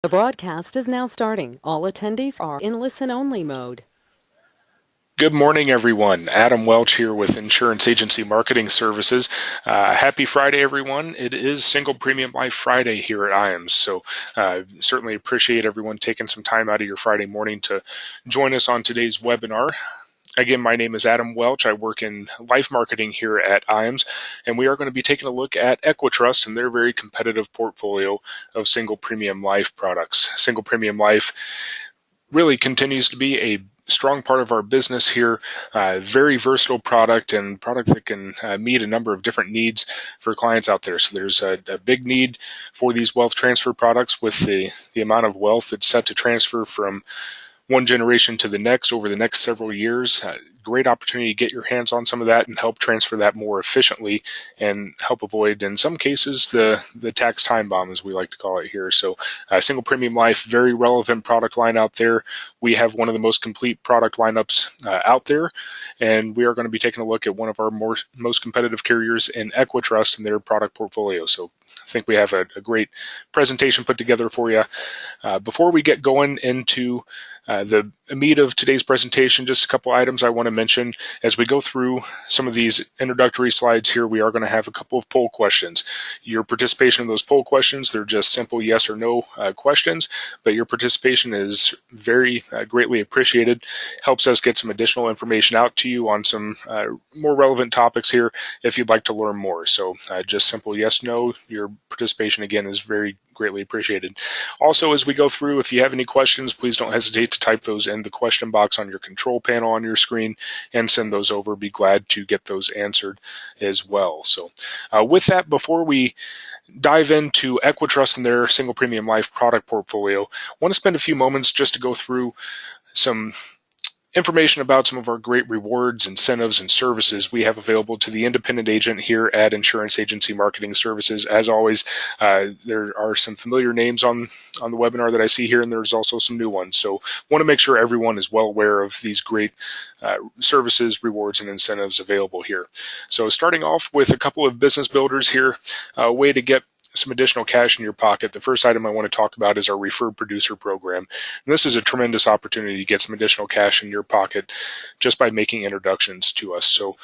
The broadcast is now starting. All attendees are in listen-only mode. Good morning, everyone. Adam Welch here with Insurance Agency Marketing Services. Happy Friday, everyone. It is Single Premium Life Friday here at IAMS, so certainly appreciate everyone taking some time out of your Friday morning to join us on today's webinar. Again, my name is Adam Welch. I work in life marketing here at IAMS, and we are going to be taking a look at EquiTrust and their very competitive portfolio of single premium life products. Single premium life really continues to be a strong part of our business here. Very versatile product and product that can meet a number of different needs for clients out there. So there's a big need for these wealth transfer products with the amount of wealth that's set to transfer from one generation to the next over the next several years. Great opportunity to get your hands on some of that and help transfer that more efficiently and help avoid, in some cases, the tax time bomb, as we like to call it here. So single premium life, very relevant product line out there. We have one of the most complete product lineups out there, and we are going to be taking a look at one of our most competitive carriers in EquiTrust and their product portfolio. So I think we have a great presentation put together for you. Before we get going into the meat of today's presentation, just a couple items I want to mention. As we go through some of these introductory slides here, we are going to have a couple of poll questions. Your participation in those poll questions, they're just simple yes or no questions, but your participation is very greatly appreciated. Helps us get some additional information out to you on some more relevant topics here if you'd like to learn more. So just simple yes, no. Your participation, again, is very greatly appreciated. Also, as we go through, if you have any questions, please don't hesitate to type those in the question box on your control panel on your screen and send those over. Be glad to get those answered as well. So with that, before we dive into EquiTrust and their single premium life product portfolio, I want to spend a few moments just to go through some information about some of our great rewards, incentives, and services we have available to the independent agent here at Insurance Agency Marketing Services. As always, there are some familiar names on the webinar that I see here, and there's also some new ones. So want to make sure everyone is well aware of these great services, rewards, and incentives available here. So starting off with a couple of business builders here, a way to get some additional cash in your pocket. The first item I want to talk about is our referred producer program. And this is a tremendous opportunity to get some additional cash in your pocket just by making introductions to us. So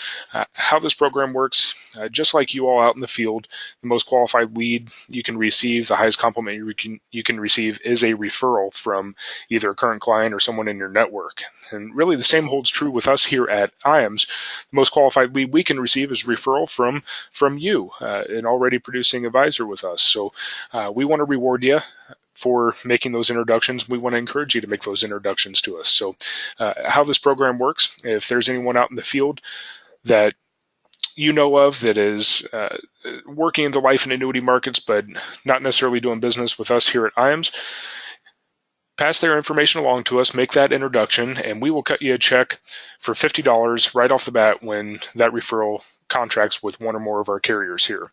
how this program works, just like you all out in the field, the most qualified lead you can receive, the highest compliment you can receive is a referral from either a current client or someone in your network. And really the same holds true with us here at IAMS. The most qualified lead we can receive is referral from you, an already producing advisor with us. So we want to reward you for making those introductions. We want to encourage you to make those introductions to us. So how this program works, if there's anyone out in the field that you know of that is working in the life and annuity markets but not necessarily doing business with us here at IAMS, pass their information along to us, make that introduction, and we will cut you a check for $50 right off the bat when that referral contracts with one or more of our carriers here.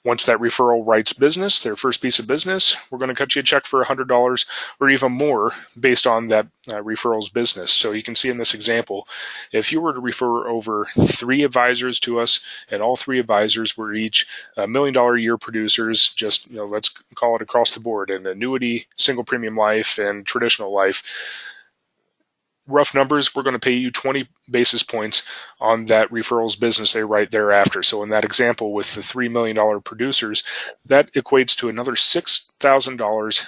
Once that referral writes business, their first piece of business, we're going to cut you a check for $100 or even more based on that referral's business. So you can see in this example, if you were to refer over 3 advisors to us and all 3 advisors were each $1 million a year producers, just let's call it across the board, in annuity, single premium life, and traditional life, rough numbers, we're going to pay you 20 basis points on that referral's business they write thereafter. So in that example with the $3 million producers, that equates to another $6,000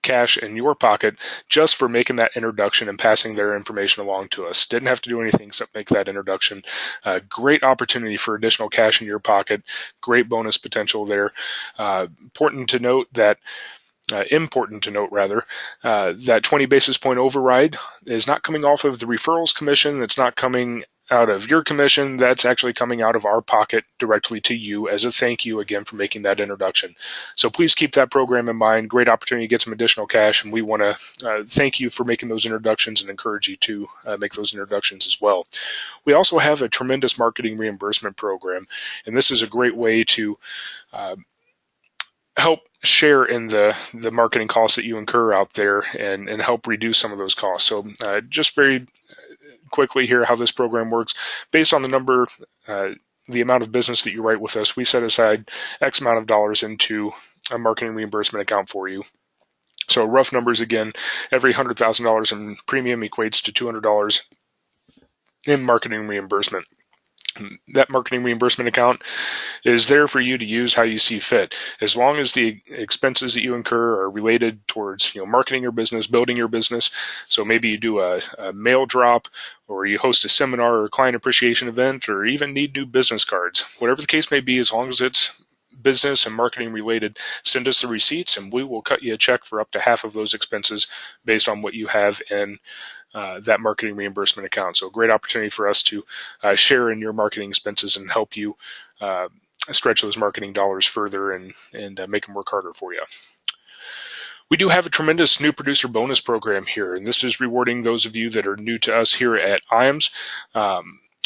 cash in your pocket just for making that introduction and passing their information along to us. Didn't have to do anything except make that introduction. Great opportunity for additional cash in your pocket. Great bonus potential there. Important to note, that 20 basis point override is not coming off of the referrals commission. That's not coming out of your commission. That's actually coming out of our pocket directly to you as a thank you again for making that introduction. So please keep that program in mind. Great opportunity to get some additional cash, and we want to thank you for making those introductions and encourage you to make those introductions as well. We also have a tremendous marketing reimbursement program, and this is a great way to help share in the marketing costs that you incur out there and help reduce some of those costs. So just very quickly here how this program works. Based on the amount of business that you write with us, we set aside X amount of dollars into a marketing reimbursement account for you. So rough numbers again, every $100,000 in premium equates to $200 in marketing reimbursement. That marketing reimbursement account is there for you to use how you see fit. As long as the expenses that you incur are related towards marketing your business, building your business. So maybe you do a mail drop, or you host a seminar or client appreciation event, or even need new business cards. Whatever the case may be, as long as it's business and marketing related, send us the receipts and we will cut you a check for up to half of those expenses based on what you have in that marketing reimbursement account. So a great opportunity for us to share in your marketing expenses and help you stretch those marketing dollars further and make them work harder for you. We do have a tremendous new producer bonus program here, and this is rewarding those of you that are new to us here at IAMS.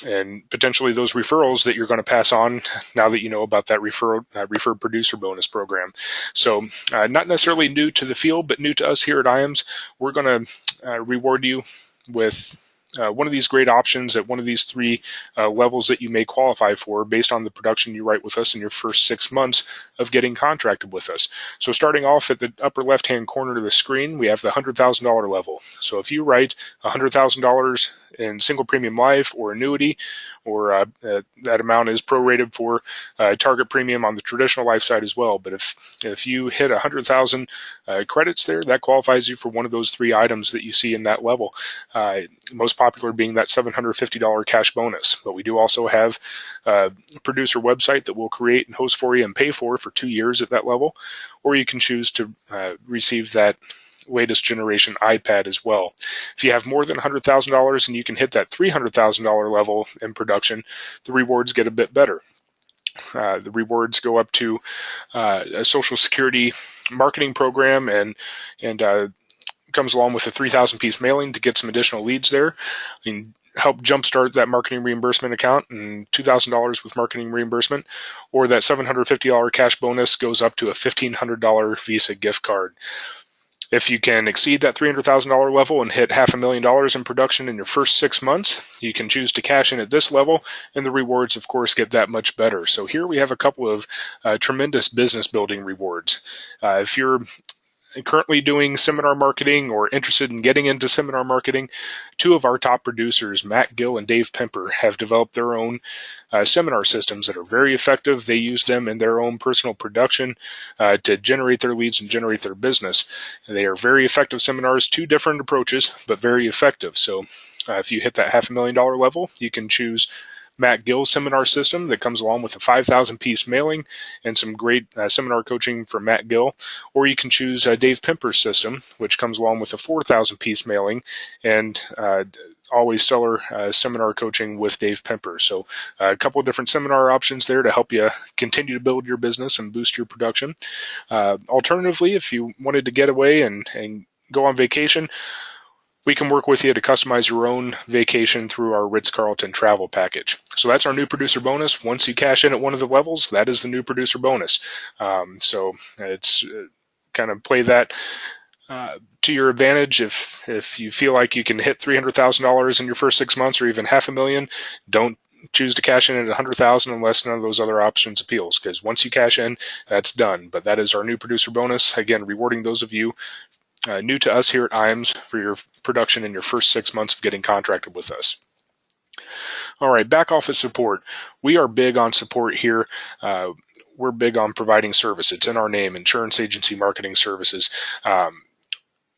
And potentially those referrals that you're going to pass on now that you know about that referred producer bonus program. So not necessarily new to the field, but new to us here at IAMS. We're going to reward you with one of these great options at one of these three levels that you may qualify for based on the production you write with us in your first 6 months of getting contracted with us. So starting off at the upper left-hand corner of the screen, we have the $100,000 level. So if you write $100,000 in single premium life or annuity, or that amount is prorated for target premium on the traditional life side as well. But if you hit 100,000 credits there, that qualifies you for one of those three items that you see in that level. Most popular being that $750 cash bonus. But we do also have a producer website that we'll create and host for you and pay for 2 years at that level, or you can choose to receive that latest generation iPad as well. If you have more than $100,000 and you can hit that $300,000 level in production, the rewards get a bit better. The rewards go up to a Social Security marketing program and comes along with a 3,000 piece mailing to get some additional leads there. I mean, help jumpstart that marketing reimbursement account, and $2,000 with marketing reimbursement, or that $750 cash bonus goes up to a $1,500 Visa gift card. If you can exceed that $300,000 level and hit $500,000 in production in your first 6 months, you can choose to cash in at this level, and the rewards, of course, get that much better. So here we have a couple of tremendous business building rewards. If you're currently doing seminar marketing or interested in getting into seminar marketing, two of our top producers, Matt Gill and Dave Pemper, have developed their own seminar systems that are very effective. They use them in their own personal production to generate their leads and generate their business. And they are very effective seminars, two different approaches, but very effective. So if you hit that $500,000 level, you can choose Matt Gill's seminar system that comes along with a 5,000 piece mailing and some great seminar coaching from Matt Gill, or you can choose Dave Pemper's system, which comes along with a 4,000 piece mailing and always stellar seminar coaching with Dave Pemper. So a couple of different seminar options there to help you continue to build your business and boost your production. Alternatively, if you wanted to get away and go on vacation, we can work with you to customize your own vacation through our Ritz-Carlton travel package. So that's our new producer bonus. Once you cash in at one of the levels, that is the new producer bonus. So it's kind of play that to your advantage. If you feel like you can hit $300,000 in your first 6 months or even $500,000, don't choose to cash in at $100,000 unless none of those other options appeals, because once you cash in, that's done. But that is our new producer bonus. Again, rewarding those of you new to us here at IAMS for your production in your first 6 months of getting contracted with us. All right, back office support. We are big on support here. We're big on providing service. It's in our name, Insurance Agency Marketing Services.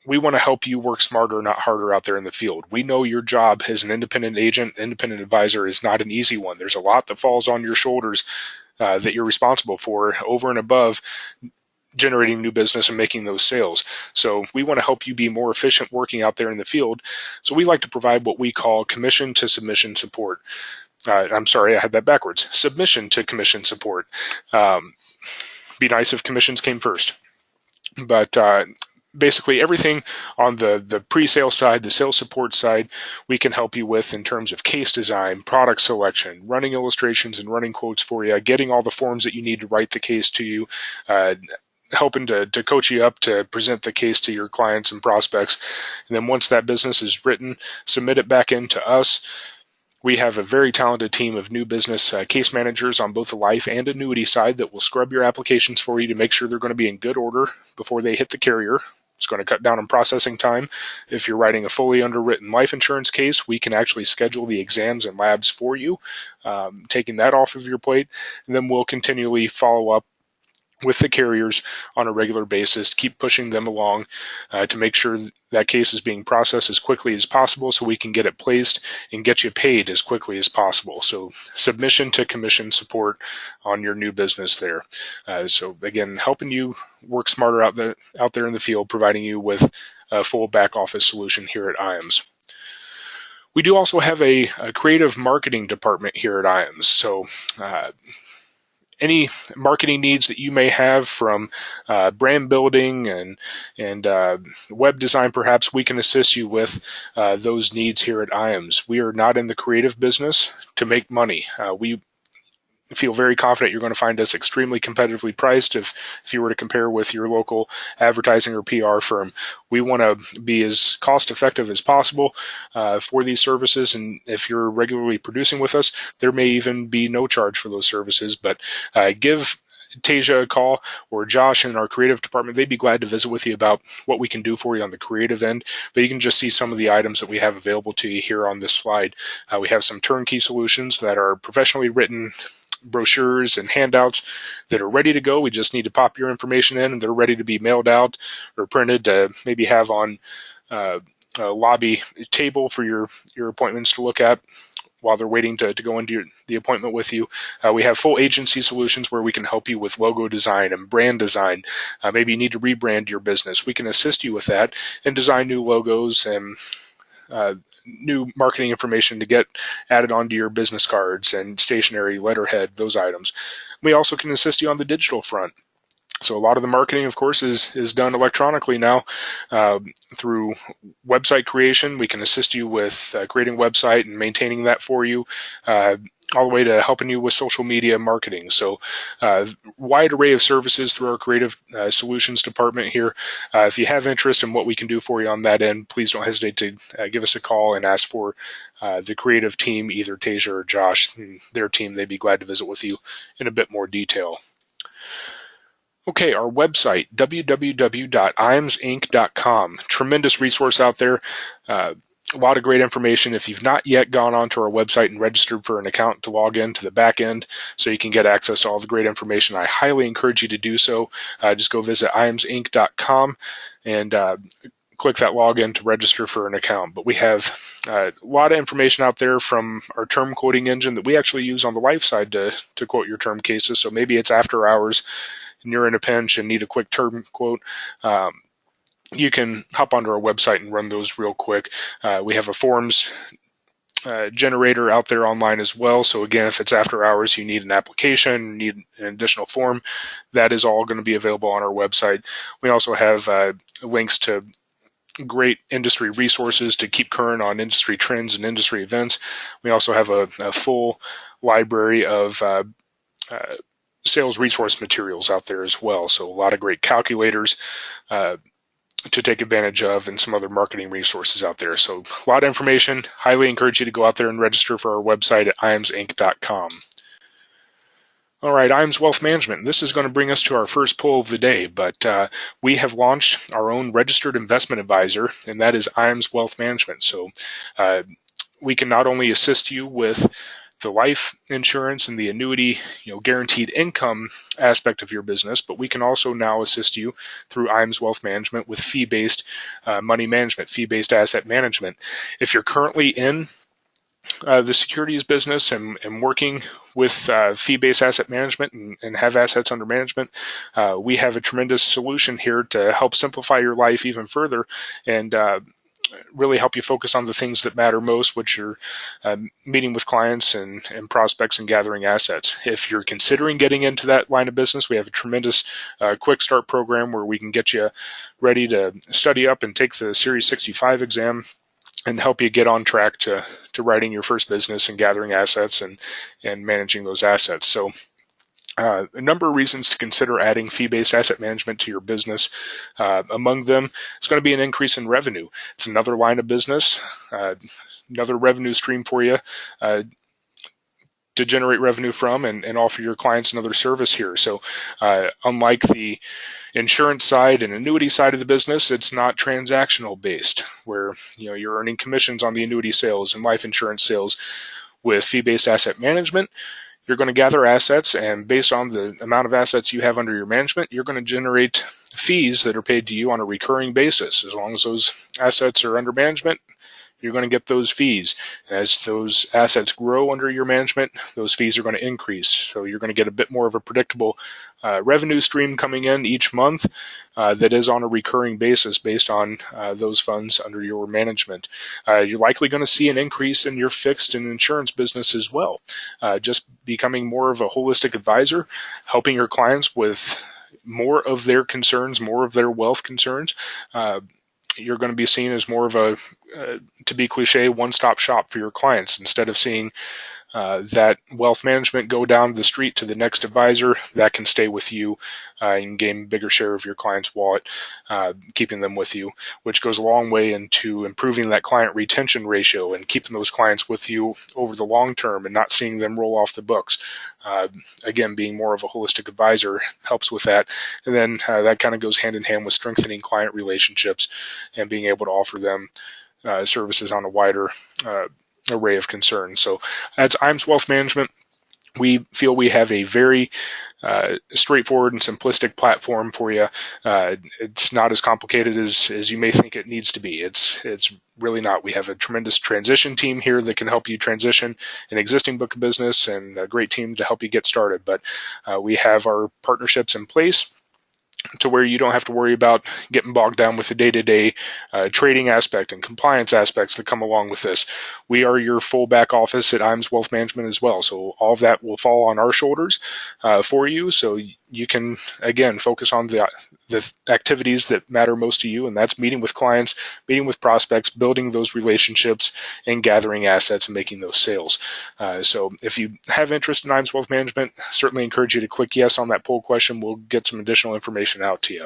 We want to help you work smarter, not harder out there in the field. We know your job as an independent agent, independent advisor is not an easy one. There's a lot that falls on your shoulders that you're responsible for over and above generating new business and making those sales. So we want to help you be more efficient working out there in the field. So we like to provide what we call commission to submission support. I'm sorry, I had that backwards. Submission to commission support. Be nice if commissions came first. But basically everything on the pre-sale side, the sales support side, we can help you with in terms of case design, product selection, running illustrations and running quotes for you, getting all the forms that you need to write the case to you, helping to coach you up to present the case to your clients and prospects. And then once that business is written, submit it back into us. We have a very talented team of new business case managers on both the life and annuity side that will scrub your applications for you to make sure they're going to be in good order before they hit the carrier. It's going to cut down on processing time. If you're writing a fully underwritten life insurance case, we can actually schedule the exams and labs for you, taking that off of your plate. And then we'll continually follow up with the carriers on a regular basis, keep pushing them along to make sure that case is being processed as quickly as possible so we can get it placed and get you paid as quickly as possible. So submission to commission support on your new business there. So again, helping you work smarter out there in the field, providing you with a full back office solution here at IAMS. We do also have a creative marketing department here at IAMS. So any marketing needs that you may have, from brand building and web design, perhaps we can assist you with those needs here at IAMS. We are not in the creative business to make money. We feel very confident you're going to find us extremely competitively priced if you were to compare with your local advertising or PR firm. We want to be as cost effective as possible for these services, and if you're regularly producing with us, there may even be no charge for those services, but give Tasia a call, or Josh in our creative department. They'd be glad to visit with you about what we can do for you on the creative end. But you can just see some of the items that we have available to you here on this slide. We have some turnkey solutions that are professionally written brochures and handouts that are ready to go. We just need to pop your information in, and they're ready to be mailed out or printed to maybe have on a lobby table for your appointments to look at while they're waiting to go into the appointment with you. We have full agency solutions where we can help you with logo design and brand design. Maybe you need to rebrand your business. We can assist you with that and design new logos and new marketing information to get added onto your business cards and stationery, letterhead, those items. We also can assist you on the digital front. So a lot of the marketing, of course, is done electronically now through website creation. We can assist you with creating a website and maintaining that for you, all the way to helping you with social media marketing. So wide array of services through our creative solutions department here. If you have interest in what we can do for you on that end, please don't hesitate to give us a call and ask for the creative team, either Tasia or Josh, and their team. They'd be glad to visit with you in a bit more detail. Okay, our website, www.imsinc.com. Tremendous resource out there. A lot of great information. If you've not yet gone onto our website and registered for an account to log in to the back end so you can get access to all the great information, I highly encourage you to do so. Just go visit imsinc.com and click that login to register for an account. But we have a lot of information out there from our term quoting engine that we actually use on the life side to quote your term cases. So maybe it's after hours and you're in a pinch and need a quick term quote. You can hop onto our website and run those real quick. We have a forms generator out there online as well. So again, if it's after hours, you need an application, need an additional form, that is all going to be available on our website. We also have links to great industry resources to keep current on industry trends and industry events. We also have a full library of sales resource materials out there as well. So a lot of great calculators to take advantage of, and some other marketing resources out there. So a lot of information. Highly encourage you to go out there and register for our website at imsinc.com. All right, IAMS Wealth Management. This is going to bring us to our first poll of the day, but we have launched our own registered investment advisor, and that is IAMS Wealth Management. So we can not only assist you with the life insurance and the annuity, guaranteed income aspect of your business, but we can also now assist you through IAMS Wealth Management with fee-based money management, fee-based asset management. If you're currently in the securities business and working with fee-based asset management and have assets under management, we have a tremendous solution here to help simplify your life even further and really help you focus on the things that matter most, which are meeting with clients and prospects and gathering assets. If you're considering getting into that line of business, we have a tremendous quick start program where we can get you ready to study up and take the Series 65 exam and help you get on track to writing your first business and gathering assets and managing those assets. So a number of reasons to consider adding fee-based asset management to your business. Among them, it's going to be an increase in revenue. It's another line of business, another revenue stream for you. to generate revenue from and offer your clients another service here. So unlike the insurance side and annuity side of the business, it's not transactional based, where you're earning commissions on the annuity sales and life insurance sales. With fee-based asset management, you're going to gather assets, and based on the amount of assets you have under your management, you're going to generate fees that are paid to you on a recurring basis. As long as those assets are under management, you're going to get those fees. As those assets grow under your management, those fees are going to increase. So you're going to get a bit more of a predictable revenue stream coming in each month that is on a recurring basis based on those funds under your management. You're likely going to see an increase in your fixed and insurance business as well. Just becoming more of a holistic advisor, helping your clients with more of their concerns, more of their wealth concerns. You're going to be seen as more of a, to be cliche, one-stop shop for your clients. Instead of seeing that wealth management go down the street to the next advisor, that can stay with you and gain a bigger share of your client's wallet, keeping them with you, which goes a long way into improving that client retention ratio and keeping those clients with you over the long term and not seeing them roll off the books. Again, being more of a holistic advisor helps with that. And then that kind of goes hand in hand with strengthening client relationships and being able to offer them services on a wider array of concerns. So that's IAMS Wealth Management. We feel we have a very straightforward and simplistic platform for you. It's not as complicated as you may think it needs to be. It's really not. We have a tremendous transition team here that can help you transition an existing book of business, and a great team to help you get started. But we have our partnerships in place to where you don't have to worry about getting bogged down with the day-to-day trading aspect and compliance aspects that come along with this. We are your full back office at IAMS Wealth Management as well, so all of that will fall on our shoulders for you, so you can, again, focus on the activities that matter most to you, and that's meeting with clients, meeting with prospects, building those relationships, and gathering assets and making those sales. So if you have interest in IAMS Wealth Management, certainly encourage you to click yes on that poll question. We'll get some additional information out to you.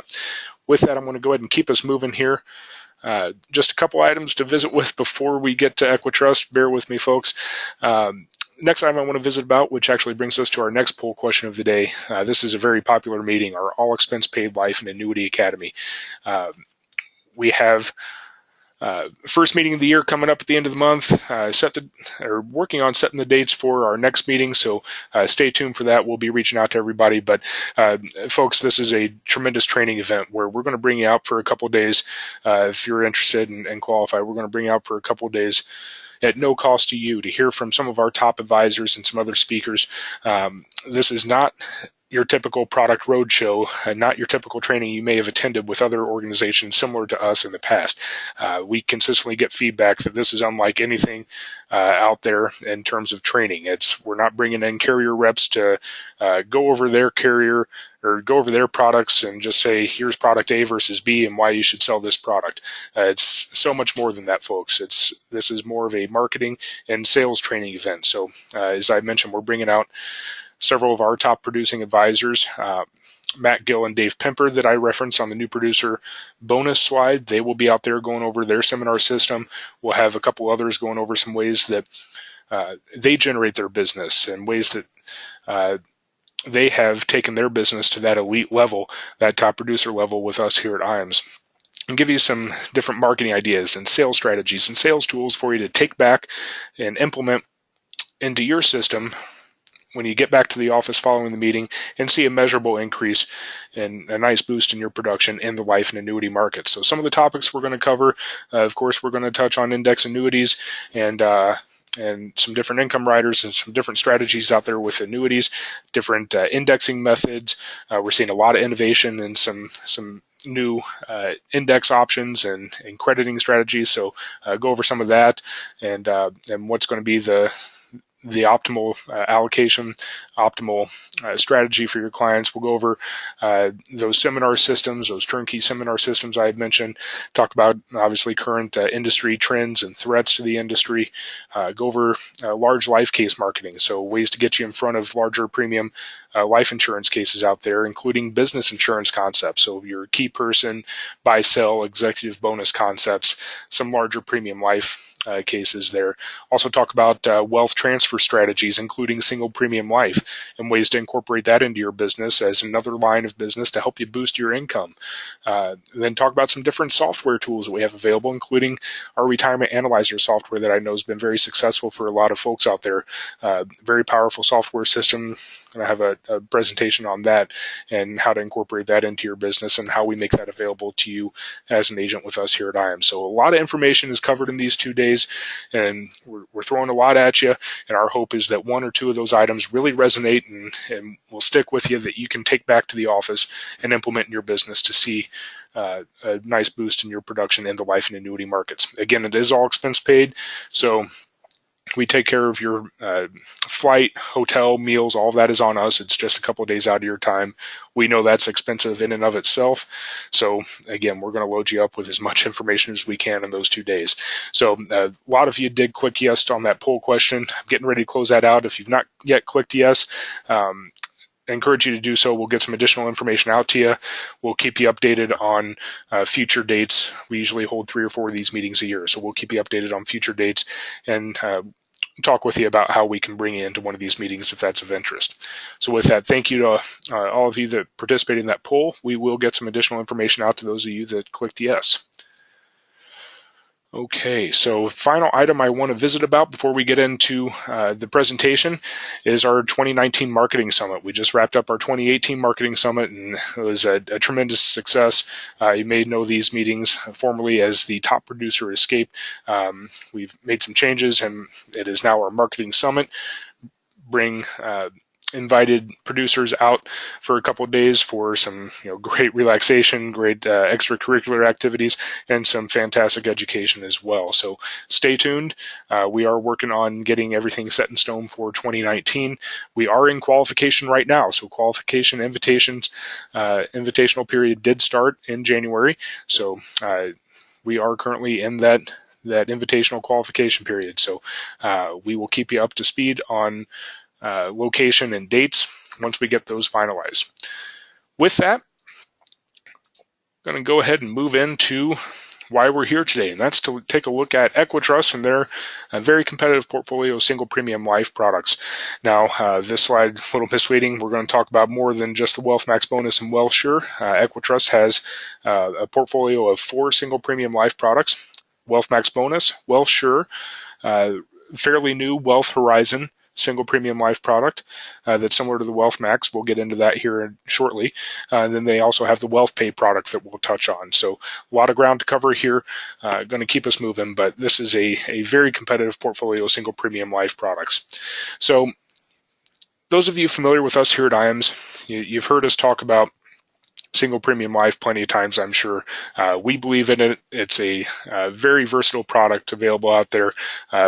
With that, I'm going to go ahead and keep us moving here. Just a couple items to visit with before we get to EquiTrust. Bear with me, folks. Next item I want to visit about, which actually brings us to our next poll question of the day. This is a very popular meeting, our All Expense Paid Life and Annuity Academy. We have first meeting of the year coming up at the end of the month. Working on setting the dates for our next meeting, so stay tuned for that. We'll be reaching out to everybody. But folks, this is a tremendous training event where we're going to bring you out for a couple of days. If you're interested and qualify, we're going to bring you out for a couple of days at no cost to you to hear from some of our top advisors and some other speakers. This is not your typical product roadshow, and not your typical training you may have attended with other organizations similar to us in the past. We consistently get feedback that this is unlike anything out there in terms of training. We're not bringing in carrier reps to go over their carrier or go over their products and just say, here's product A versus B and why you should sell this product. It's so much more than that, folks. This is more of a marketing and sales training event. So as I mentioned, we're bringing out several of our top producing advisors, Matt Gill and Dave Pemper, that I referenced on the new producer bonus slide. They will be out there going over their seminar system. We'll have a couple others going over some ways that they generate their business and ways that they have taken their business to that elite level, that top producer level with us here at IAMS. And give you some different marketing ideas and sales strategies and sales tools for you to take back and implement into your system when you get back to the office following the meeting and see a measurable increase and a nice boost in your production in the life and annuity market. So some of the topics we're going to cover, of course, we're going to touch on index annuities and some different income riders and some different strategies out there with annuities, different indexing methods. We're seeing a lot of innovation and some new index options and crediting strategies. So go over some of that and what's going to be the optimal allocation, optimal strategy for your clients. We'll go over those seminar systems, those turnkey seminar systems I had mentioned, talk about obviously current industry trends and threats to the industry, go over large life case marketing, so ways to get you in front of larger premium life insurance cases out there, including business insurance concepts, so your key person, buy, sell, executive bonus concepts, some larger premium life cases there. Also talk about wealth transfer strategies, including single premium life, and ways to incorporate that into your business as another line of business to help you boost your income. Then talk about some different software tools that we have available, including our retirement analyzer software that I know has been very successful for a lot of folks out there. Very powerful software system. I have a presentation on that and how to incorporate that into your business and how we make that available to you as an agent with us here at IAM. So a lot of information is covered in these 2 days, and we're throwing a lot at you, and our hope is that 1 or 2 of those items really resonate and will stick with you, that you can take back to the office and implement in your business to see a nice boost in your production in the life and annuity markets. Again, it is all expense paid, so we take care of your flight, hotel, meals, all of that is on us. It's just a couple of days out of your time. We know that's expensive in and of itself. So again, we're going to load you up with as much information as we can in those 2 days. So a lot of you did click yes on that poll question. I'm getting ready to close that out. If you've not yet clicked yes, I encourage you to do so. We'll get some additional information out to you. We'll keep you updated on future dates. We usually hold 3 or 4 of these meetings a year, so we'll keep you updated on future dates and talk with you about how we can bring you into one of these meetings if that's of interest. So with that, thank you to all of you that participated in that poll. We will get some additional information out to those of you that clicked yes. Okay, so final item I want to visit about before we get into the presentation is our 2019 Marketing Summit. We just wrapped up our 2018 Marketing Summit, and it was a tremendous success. You may know these meetings formerly as the Top Producer Escape. We've made some changes, and it is now our Marketing Summit. Bring invited producers out for a couple of days for some great relaxation, great extracurricular activities, and some fantastic education as well. So stay tuned. We are working on getting everything set in stone for 2019. We are in qualification right now, so qualification invitations, invitational period did start in January. So we are currently in that invitational qualification period. So we will keep you up to speed on location and dates once we get those finalized. With that, I'm going to go ahead and move into why we're here today, and that's to take a look at EquiTrust and their very competitive portfolio of single premium life products. Now, this slide a little misleading. We're going to talk about more than just the Wealth Max Bonus and WealthSure. EquiTrust has a portfolio of 4 single premium life products: Wealth Max Bonus, WealthSure, fairly new Wealth Horizon single premium life product that's similar to the Wealth Max. We'll get into that here shortly. And then they also have the Wealth Pay product that we'll touch on. So a lot of ground to cover here. Going to keep us moving, but this is a very competitive portfolio of single premium life products. So those of you familiar with us here at IAMS, you've heard us talk about single premium life plenty of times, I'm sure. We believe in it. It's a very versatile product available out there,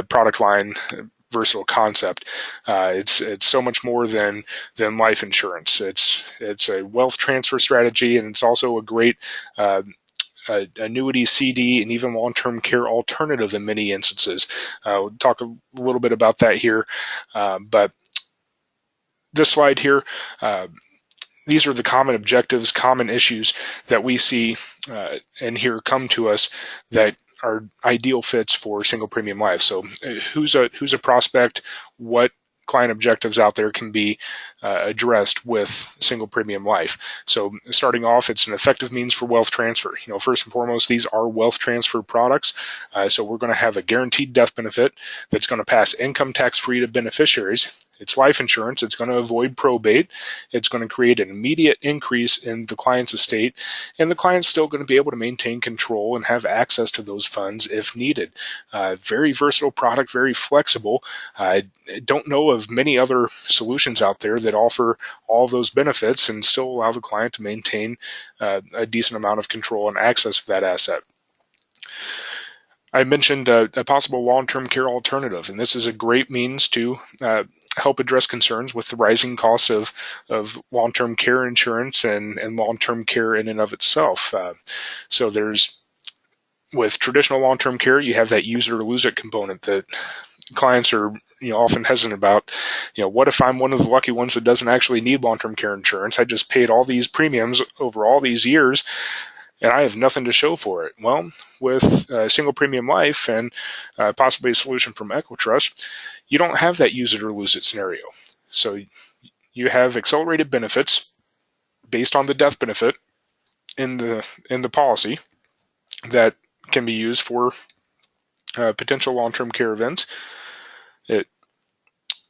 product line, versatile concept. It's so much more than life insurance. It's a wealth transfer strategy, and it's also a great annuity, CD, and even long-term care alternative in many instances. We'll talk a little bit about that here, but this slide here, these are the common objectives, common issues that we see and hear come to us that are ideal fits for single premium life. So who's a prospect? What client objectives out there can be addressed with single premium life? So starting off, it's an effective means for wealth transfer. First and foremost, these are wealth transfer products. So we're going to have a guaranteed death benefit that's going to pass income tax free to beneficiaries. It's life insurance. It's going to avoid probate. It's going to create an immediate increase in the client's estate, and the client's still going to be able to maintain control and have access to those funds if needed. Very versatile product, very flexible. I don't know of many other solutions out there that offer all those benefits and still allow the client to maintain a decent amount of control and access to that asset. I mentioned a possible long-term care alternative, and this is a great means to help address concerns with the rising costs of long-term care insurance and long-term care in and of itself. So with traditional long-term care, you have that use it or lose it component that clients are often hesitant about. What if I'm one of the lucky ones that doesn't actually need long-term care insurance? I just paid all these premiums over all these years, and I have nothing to show for it. Well, with single premium life and possibly a solution from EquiTrust, you don't have that use it or lose it scenario. So you have accelerated benefits based on the death benefit in the policy that can be used for potential long-term care events.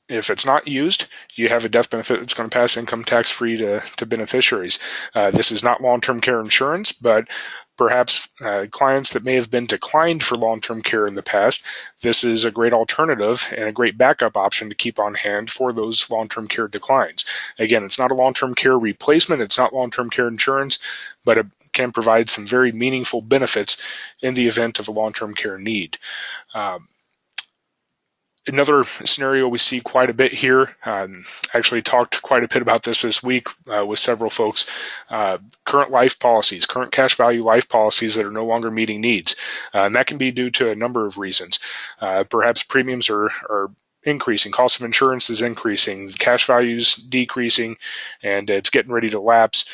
If it's not used, you have a death benefit that's going to pass income tax free to beneficiaries. This is not long-term care insurance, but perhaps clients that may have been declined for long-term care in the past, this is a great alternative and a great backup option to keep on hand for those long-term care declines. Again, it's not a long-term care replacement, it's not long-term care insurance, but it can provide some very meaningful benefits in the event of a long-term care need. Another scenario we see quite a bit here, actually talked quite a bit about this week with several folks, current life policies, current cash value life policies that are no longer meeting needs. And that can be due to a number of reasons. Perhaps premiums are increasing, cost of insurance is increasing, cash values decreasing, and it's getting ready to lapse.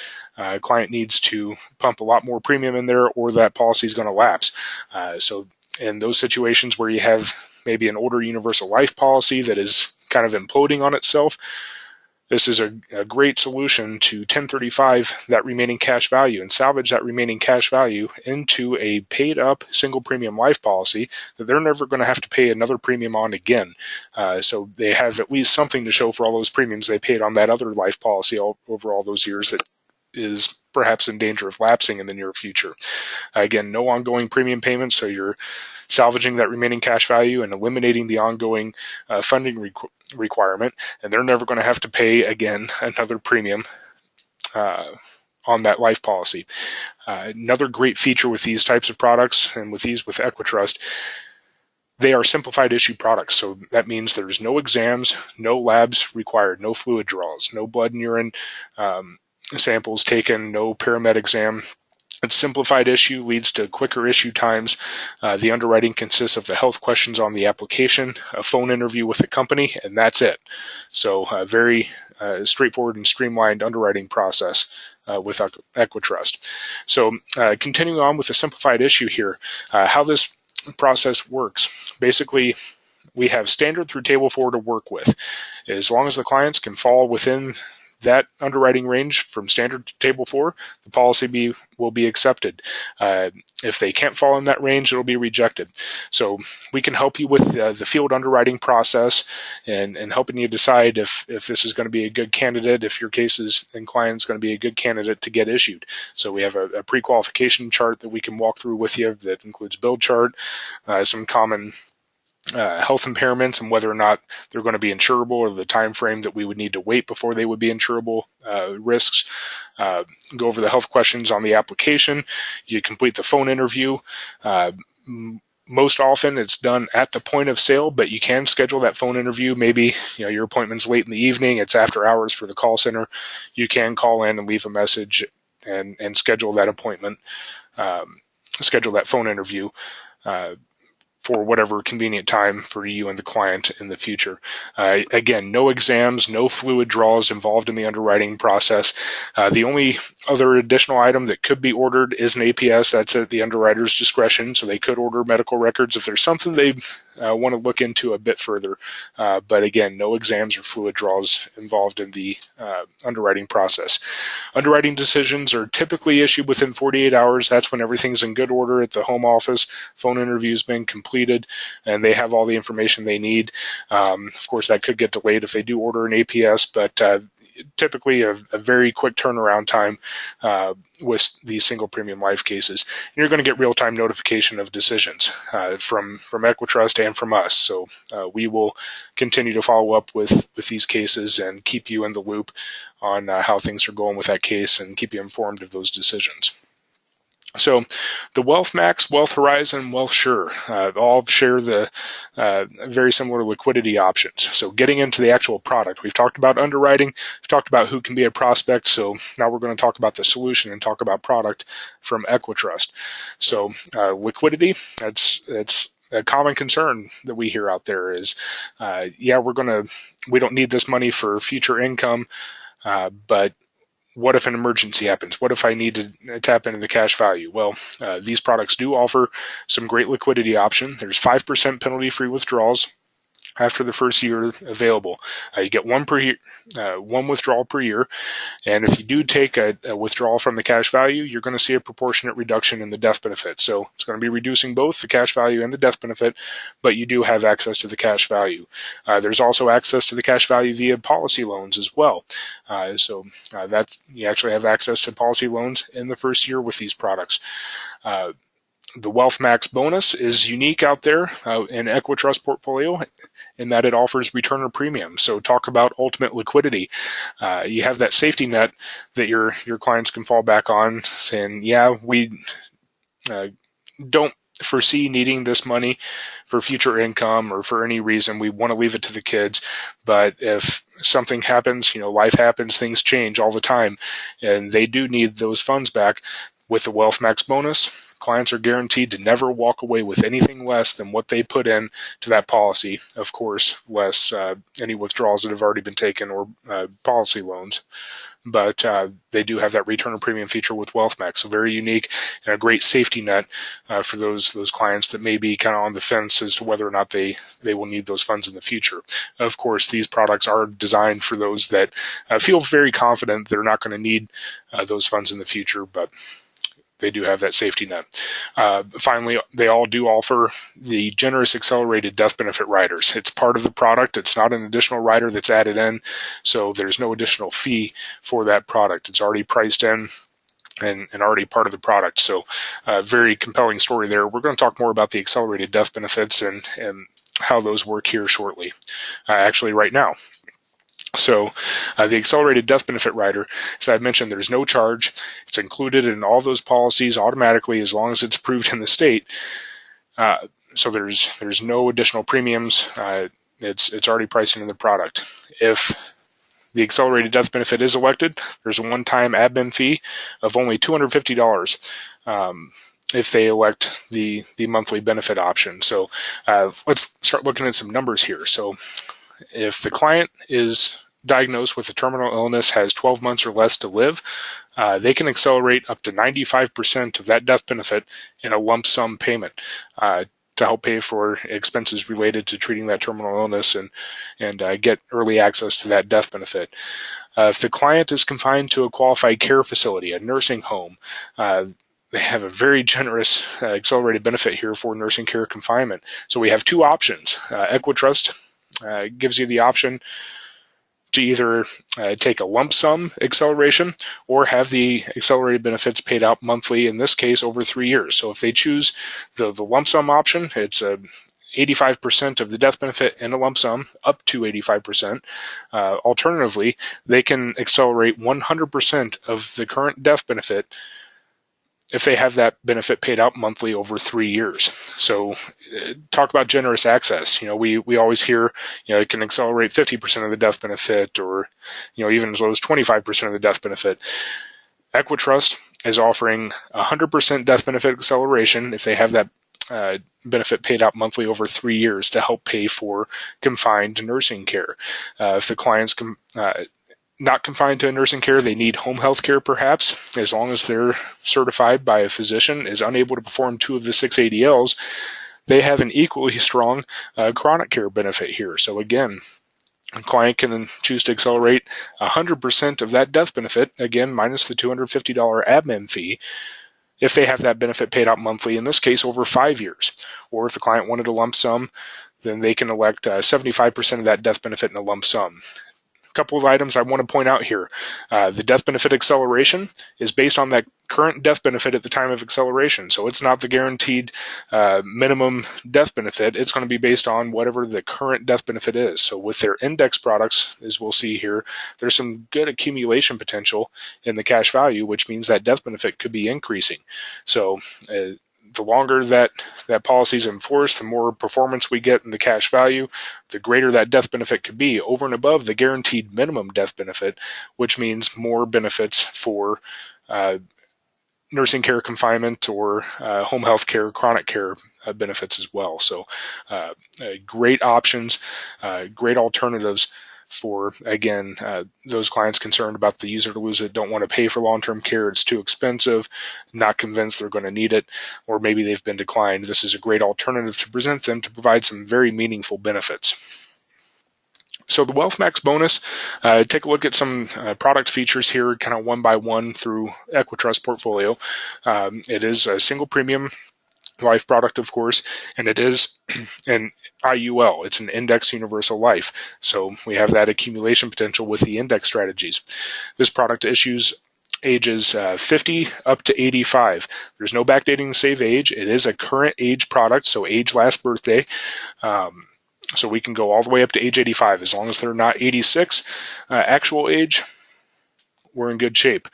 Client needs to pump a lot more premium in there or that policy is going to lapse. So in those situations where you have maybe an older universal life policy that is kind of imploding on itself, this is a great solution to 1035 that remaining cash value and salvage that remaining cash value into a paid up single premium life policy that they're never going to have to pay another premium on again. So they have at least something to show for all those premiums they paid on that other life policy over all those years that is perhaps in danger of lapsing in the near future. Again, no ongoing premium payments, so you're salvaging that remaining cash value and eliminating the ongoing funding requirement, and they're never going to have to pay again another premium on that life policy. Another great feature with these types of products and with EquiTrust, they are simplified issue products. So that means there's no exams, no labs required, no fluid draws, no blood and urine samples taken, no paramed exam. A simplified issue leads to quicker issue times. The underwriting consists of the health questions on the application, a phone interview with the company, and that's it. So a very straightforward and streamlined underwriting process with EquiTrust. So continuing on with the simplified issue here, how this process works. Basically, we have standard through table 4 to work with. As long as the clients can fall within that underwriting range from standard to table 4, the policy will be accepted. If they can't fall in that range, it'll be rejected. So we can help you with the field underwriting process and helping you decide if this is going to be a good candidate, if your case and client is going to be a good candidate to get issued. So we have a pre-qualification chart that we can walk through with you that includes build chart, some common health impairments and whether or not they're going to be insurable or the time frame that we would need to wait before they would be insurable risks. Go over the health questions on the application. You complete the phone interview. Most often it's done at the point of sale, but you can schedule that phone interview. Maybe your appointment's late in the evening, it's after hours for the call center. You can call in and leave a message and schedule that appointment, schedule that phone interview for whatever convenient time for you and the client in the future. Again, no exams, no fluid draws involved in the underwriting process. The only other additional item that could be ordered is an APS. That's at the underwriter's discretion, so they could order medical records if there's something they want to look into a bit further. But again, no exams or fluid draws involved in the underwriting process. Underwriting decisions are typically issued within 48 hours. That's when everything's in good order at the home office. Phone interview's been completed and they have all the information they need. Of course, that could get delayed if they do order an APS, but typically a very quick turnaround time with these single premium life cases. And you're going to get real-time notification of decisions from EquiTrust and from us. So we will continue to follow up with these cases and keep you in the loop on how things are going with that case and keep you informed of those decisions. So the Wealth Max, Wealth Horizon, Wealth Sure all share the very similar liquidity options. So getting into the actual product, we've talked about underwriting, we've talked about who can be a prospect, so now we're going to talk about the solution and talk about product from EquiTrust. So liquidity, it's a common concern that we hear out there is, we don't need this money for future income, but what if an emergency happens? What if I need to tap into the cash value? Well, these products do offer some great liquidity option. There's 5% penalty-free withdrawals after the first year available. You get one withdrawal per year, and if you do take a withdrawal from the cash value, you're going to see a proportionate reduction in the death benefit. So it's going to be reducing both the cash value and the death benefit, but you do have access to the cash value. There's also access to the cash value via policy loans as well. So you actually have access to policy loans in the first year with these products. The Wealth Max bonus is unique out there in EquiTrust Portfolio in that it offers return of premium. So talk about ultimate liquidity. You have that safety net that your clients can fall back on, saying, yeah, we don't foresee needing this money for future income or for any reason. We want to leave it to the kids. But if something happens, life happens, things change all the time, and they do need those funds back. With the Wealth Max bonus, clients are guaranteed to never walk away with anything less than what they put in to that policy. Of course, less any withdrawals that have already been taken or policy loans. But they do have that return of premium feature with Wealth Max, so very unique and a great safety net for those clients that may be kind of on the fence as to whether or not they will need those funds in the future. Of course, these products are designed for those that feel very confident they're not going to need those funds in the future, but they do have that safety net. Finally, they all do offer the generous accelerated death benefit riders. It's part of the product. It's not an additional rider that's added in, so there's no additional fee for that product. It's already priced in and already part of the product. So very compelling story there. We're going to talk more about the accelerated death benefits and how those work here shortly, actually right now. So the accelerated death benefit rider, as I mentioned, there's no charge. It's included in all those policies automatically as long as it's approved in the state. So there's no additional premiums. It's already priced into the product. If the accelerated death benefit is elected, there's a one-time admin fee of only $250 if they elect the monthly benefit option. So let's start looking at some numbers here. So if the client is diagnosed with a terminal illness, has 12 months or less to live, they can accelerate up to 95% of that death benefit in a lump sum payment to help pay for expenses related to treating that terminal illness and get early access to that death benefit. If the client is confined to a qualified care facility, a nursing home, they have a very generous accelerated benefit here for nursing care confinement. So we have two options. EquiTrust gives you the option to either take a lump sum acceleration or have the accelerated benefits paid out monthly, in this case over 3 years. So if they choose the lump sum option, it's 85% of the death benefit in a lump sum, up to 85%. Alternatively, they can accelerate 100% of the current death benefit if they have that benefit paid out monthly over 3 years. So talk about generous access. We always hear, it can accelerate 50% of the death benefit or, even as low as 25% of the death benefit. EquiTrust is offering 100% death benefit acceleration if they have that benefit paid out monthly over 3 years to help pay for confined nursing care. If the client's not confined to nursing care, they need home health care perhaps, as long as they're certified by a physician, is unable to perform 2 of the 6 ADLs, they have an equally strong chronic care benefit here. So again, a client can choose to accelerate 100% of that death benefit, again, minus the $250 admin fee, if they have that benefit paid out monthly, in this case over 5 years. Or if the client wanted a lump sum, then they can elect 75% of that death benefit in a lump sum. Couple of items I want to point out here. The death benefit acceleration is based on that current death benefit at the time of acceleration. So it's not the guaranteed minimum death benefit. It's going to be based on whatever the current death benefit is. So with their index products, as we'll see here, there's some good accumulation potential in the cash value, which means that death benefit could be increasing. So the longer that policy is enforced, the more performance we get in the cash value, the greater that death benefit could be over and above the guaranteed minimum death benefit, which means more benefits for nursing care confinement or home health care, chronic care benefits as well. So great options, great alternatives for, again, those clients concerned about the use it or lose it, don't want to pay for long-term care, it's too expensive, not convinced they're going to need it, or maybe they've been declined. This is a great alternative to present them to provide some very meaningful benefits. So the WealthMax bonus, take a look at some product features here, kind of one by one through EquiTrust Portfolio. It is a single premium life product, of course, and it is an IUL. It's an index universal life. So we have that accumulation potential with the index strategies. This product issues ages 50 up to 85. There's no backdating to save age. It is a current age product, so age last birthday. So we can go all the way up to age 85. As long as they're not 86 actual age, we're in good shape.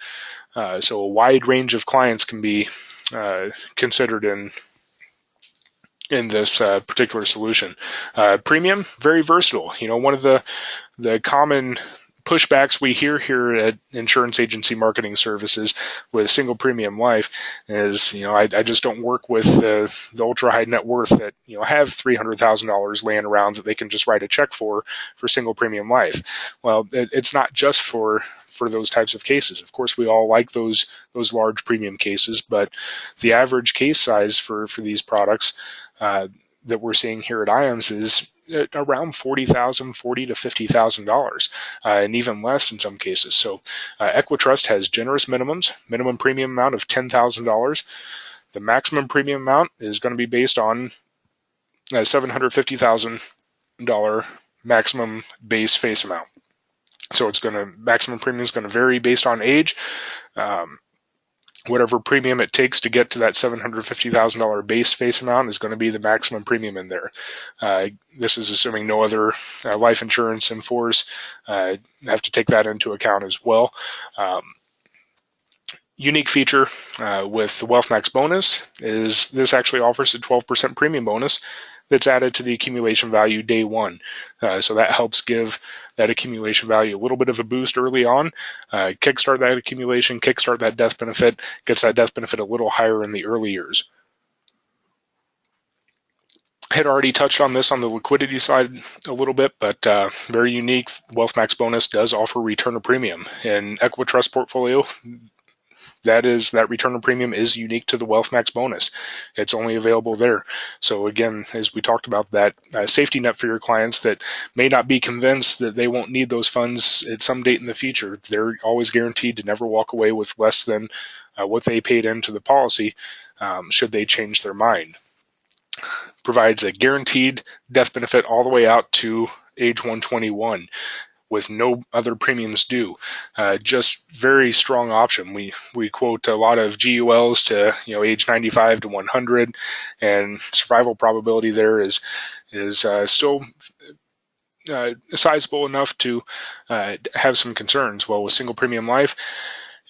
So a wide range of clients can be considered in this particular solution. Premium, very versatile. One of the common pushbacks we hear here at Insurance Agency Marketing Services with single premium life is, I just don't work with the ultra high net worth that, have $300,000 laying around that they can just write a check for single premium life. Well, it's not just for those types of cases. Of course, we all like those large premium cases, but the average case size for these products that we're seeing here at IAMS is around $40,000, $40,000 to $50,000, and even less in some cases. So EquiTrust has generous minimums, minimum premium amount of $10,000. The maximum premium amount is going to be based on a $750,000 maximum base face amount. So maximum premium is going to vary based on age. Whatever premium it takes to get to that $750,000 base face amount is going to be the maximum premium in there. This is assuming no other life insurance in force. Have to take that into account as well. Unique feature with the WealthMax bonus is this actually offers a 12% premium bonus that's added to the accumulation value day one. So that helps give that accumulation value a little bit of a boost early on, kickstart that accumulation, kickstart that death benefit, gets that death benefit a little higher in the early years. I had already touched on this on the liquidity side a little bit, but very unique. WealthMax bonus does offer return of premium. In EquiTrust Portfolio, that return of premium is unique to the WealthMax bonus. It's only available there. So again, as we talked about, that safety net for your clients that may not be convinced that they won't need those funds at some date in the future, they're always guaranteed to never walk away with less than what they paid into the policy should they change their mind. Provides a guaranteed death benefit all the way out to age 121. With no other premiums due. Just very strong option. We quote a lot of GULs to age 95 to 100, and survival probability there is still sizable enough to have some concerns. Well, with single premium life,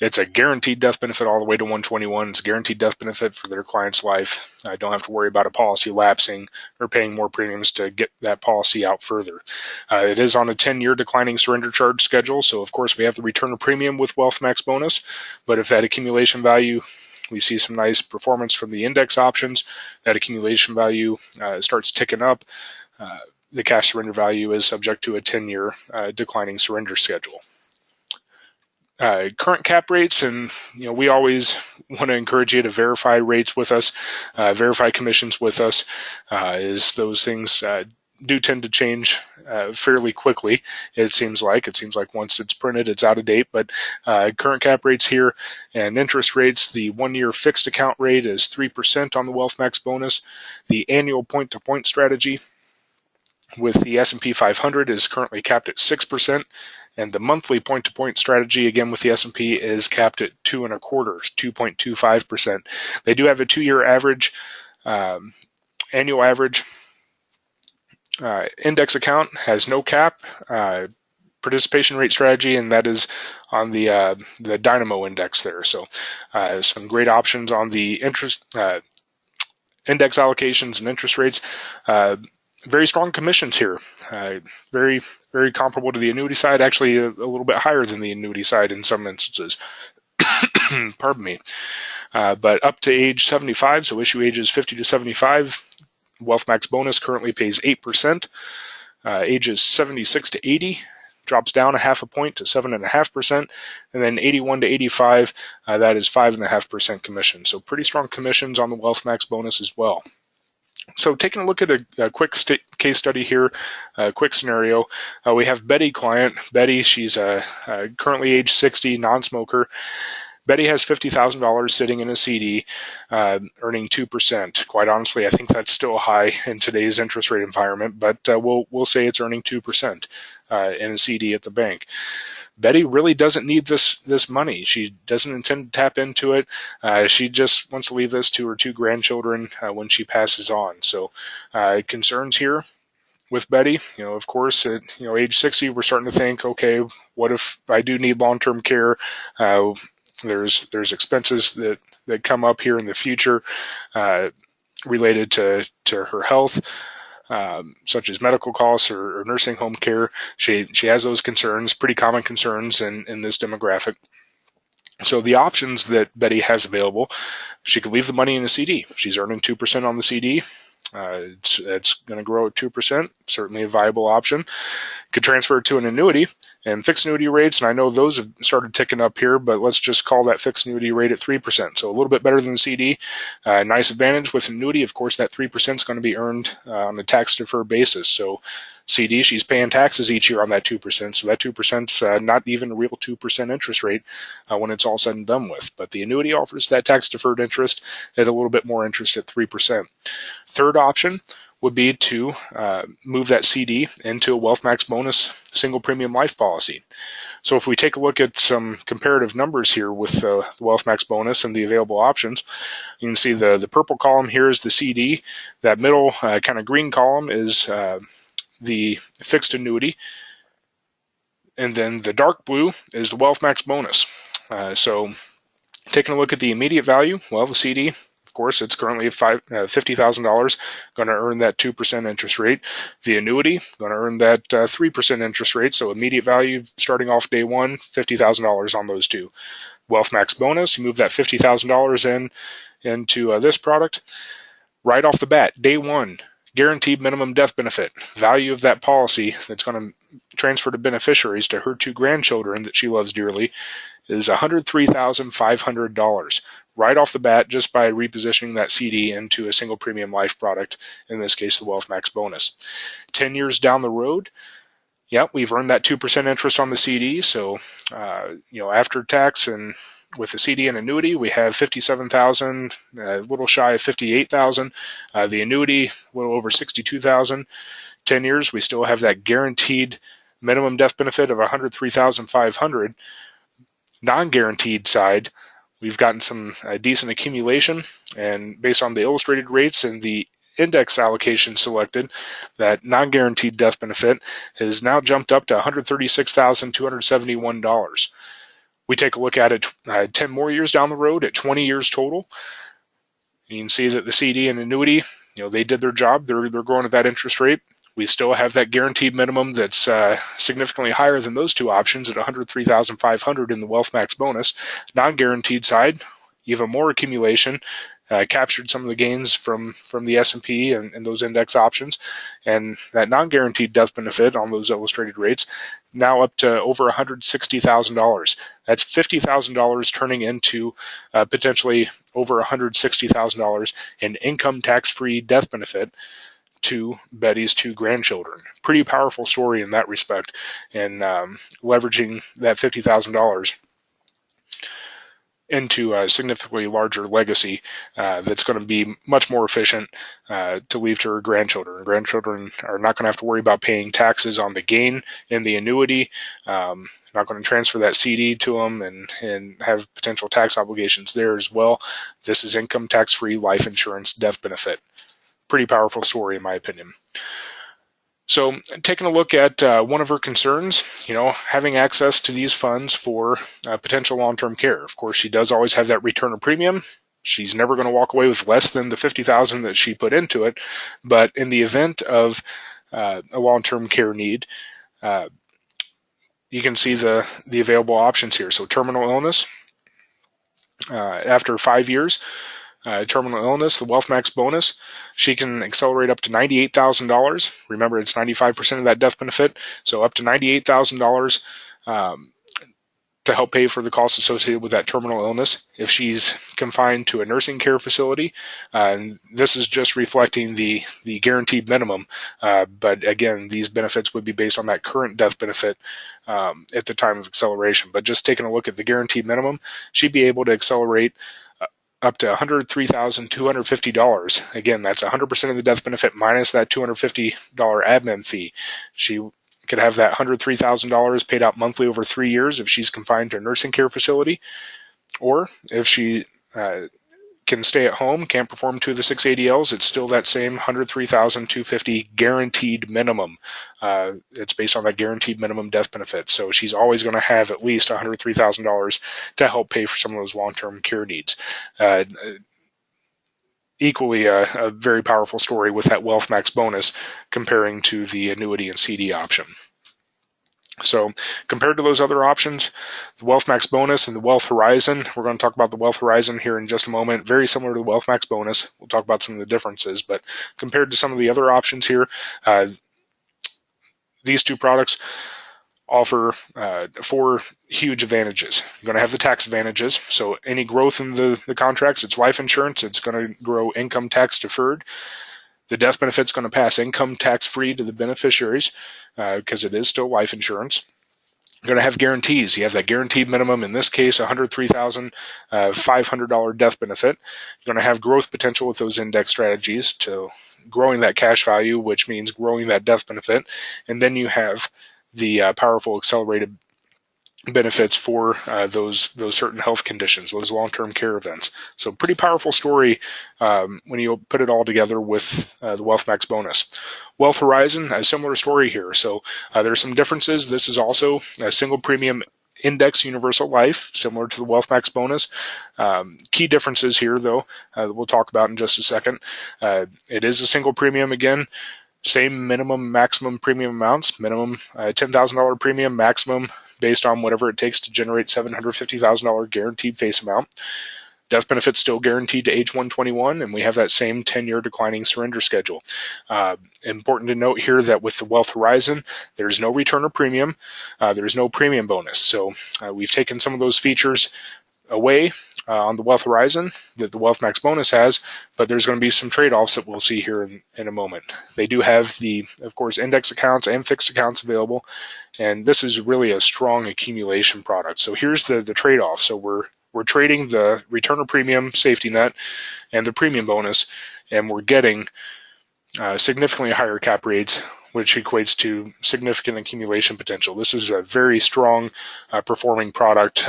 it's a guaranteed death benefit all the way to 121. It's a guaranteed death benefit for their client's life. I don't have to worry about a policy lapsing or paying more premiums to get that policy out further. It is on a 10-year declining surrender charge schedule, so of course we have the return of premium with WealthMax bonus, but if that accumulation value, we see some nice performance from the index options, that accumulation value starts ticking up, the cash surrender value is subject to a 10-year declining surrender schedule. Current cap rates, and we always want to encourage you to verify rates with us, verify commissions with us, as those things do tend to change fairly quickly. It seems like once it's printed, it's out of date. But current cap rates here and interest rates, the 1-year fixed account rate is 3% on the WealthMax bonus. The annual point-to-point strategy with the S&P 500 is currently capped at 6%. And the monthly point-to-point strategy, again with the S&P, is capped at 2.25%. They do have a 2-year average, annual average. Index account has no cap. Participation rate strategy, and that is on the Dynamo index there. So some great options on the interest index allocations and interest rates. Very strong commissions here. Very, very comparable to the annuity side, actually a little bit higher than the annuity side in some instances. Pardon me. But up to age 75, so issue ages 50 to 75, WealthMax bonus currently pays 8%. Ages 76 to 80, drops down a half a point to 7.5%, and then 81 to 85, that is 5.5% commission. So pretty strong commissions on the Wealth Max bonus as well. So taking a look at a quick case study here, a quick scenario, we have Betty client. Betty, she's currently age 60, non-smoker. Betty has $50,000 sitting in a CD, earning 2%. Quite honestly, I think that's still high in today's interest rate environment, but we'll say it's earning 2% in a CD at the bank. Betty really doesn't need this money. She doesn't intend to tap into it. She just wants to leave this to her 2 grandchildren when she passes on. So concerns here with Betty, of course, at age 60, we're starting to think, okay, what if I do need long-term care? There's expenses that come up here in the future related to her health. Such as medical costs or nursing home care. She has those concerns, pretty common concerns in this demographic. So the options that Betty has available, she could leave the money in a CD. She's earning 2% on the CD. It's going to grow at 2%, certainly a viable option. Could transfer it to an annuity, and fixed annuity rates, and I know those have started ticking up here, but let's just call that fixed annuity rate at 3%. So a little bit better than the CD. Nice advantage with annuity, of course, that 3% is going to be earned on a tax-deferred basis. So CD, she's paying taxes each year on that 2%, so that 2% is not even a real 2% interest rate when it's all said and done with. But the annuity offers that tax-deferred interest at a little bit more interest at 3%. Third option would be to move that CD into a Wealth Max bonus single premium life policy. So if we take a look at some comparative numbers here with the Wealth Max bonus and the available options, you can see the purple column here is the CD. That middle kind of green column is the fixed annuity. And then the dark blue is the Wealth Max bonus. So taking a look at the immediate value, well, the CD, of course, it's currently at $50,000, going to earn that 2% interest rate. The annuity, going to earn that 3% interest rate. So immediate value starting off day one, $50,000 on those two. Wealth Max bonus, you move that $50,000 into this product. Right off the bat, day one, guaranteed minimum death benefit. Value of that policy that's going to transfer to beneficiaries to her 2 grandchildren that she loves dearly is $103,500 right off the bat just by repositioning that CD into a single premium life product, in this case the Wealth Max bonus. 10 years down the road, we've earned that 2% interest on the CD, so after tax and with the CD and annuity, we have $57,000, a little shy of $58,000. The annuity, a little over $62,000. 10 years, we still have that guaranteed minimum death benefit of $103,500. Non-guaranteed side, we've gotten some decent accumulation, and based on the illustrated rates and the index allocation selected, that non-guaranteed death benefit has now jumped up to $136,271. We take a look at it 10 more years down the road at 20 years total. You can see that the CD and annuity, they did their job. They're growing at that interest rate. We still have that guaranteed minimum that's significantly higher than those two options at $103,500 in the Wealth Max bonus. Non-guaranteed side, even more accumulation, captured some of the gains from the S&P and those index options, and that non-guaranteed death benefit on those illustrated rates now up to over $160,000. That's $50,000 turning into potentially over $160,000 in income tax-free death benefit to Betty's 2 grandchildren. Pretty powerful story in that respect, and leveraging that $50,000 into a significantly larger legacy that's going to be much more efficient to leave to her grandchildren. Grandchildren are not going to have to worry about paying taxes on the gain in the annuity, not going to transfer that CD to them and have potential tax obligations there as well. This is income tax-free life insurance death benefit. Pretty powerful story in my opinion. So taking a look at one of her concerns, having access to these funds for potential long-term care. Of course, she does always have that return of premium. She's never going to walk away with less than the $50,000 that she put into it. But in the event of a long-term care need, you can see the available options here. So terminal illness, after 5 years, terminal illness, the Wealth Max bonus, she can accelerate up to $98,000. Remember, it's 95% of that death benefit, so up to $98,000 to help pay for the costs associated with that terminal illness. If she's confined to a nursing care facility, and this is just reflecting the guaranteed minimum, but again, these benefits would be based on that current death benefit at the time of acceleration. But just taking a look at the guaranteed minimum, she'd be able to accelerate up to $103,250. Again, that's 100% of the death benefit minus that $250 admin fee. She could have that $103,000 paid out monthly over 3 years if she's confined to a nursing care facility, or if she can stay at home, can't perform to the 6 ADLs, it's still that same $103,250 guaranteed minimum. It's based on that guaranteed minimum death benefit. So she's always going to have at least $103,000 to help pay for some of those long-term care needs. Equally a very powerful story with that Wealth Max bonus comparing to the annuity and CD option. So compared to those other options, the Wealth Max bonus and the Wealth Horizon, we're going to talk about the Wealth Horizon here in just a moment, very similar to the Wealth Max bonus. We'll talk about some of the differences, but compared to some of the other options here, these two products offer 4 huge advantages. You're going to have the tax advantages. So any growth in the contracts, it's life insurance, it's going to grow income tax deferred. The death benefit's going to pass income tax free to the beneficiaries because it is still life insurance. You're going to have guarantees. You have that guaranteed minimum, in this case, $103,500 death benefit. You're going to have growth potential with those index strategies to growing that cash value, which means growing that death benefit. And then you have the powerful accelerated benefits for those certain health conditions, those long-term care events. So pretty powerful story when you put it all together with the Wealth Max bonus. Wealth Horizon, a similar story here. So there's some differences. This is also a single premium index universal life, similar to the Wealth Max bonus. Key differences here, though, we'll talk about in just a second. It is a single premium again. Same minimum, maximum premium amounts, minimum $10,000 premium, maximum based on whatever it takes to generate $750,000 guaranteed face amount. Death benefit still guaranteed to age 121, and we have that same 10-year declining surrender schedule. Important to note here that with the Wealth Horizon, there's no return of premium. There's no premium bonus. So we've taken some of those features away on the Wealth Horizon that the Wealth Max bonus has, but there's going to be some trade-offs that we'll see here in a moment. They do have of course, index accounts and fixed accounts available, and this is really a strong accumulation product. So here's the trade-off. So we're trading the return of premium safety net and the premium bonus, and we're getting significantly higher cap rates, which equates to significant accumulation potential. This is a very strong performing product.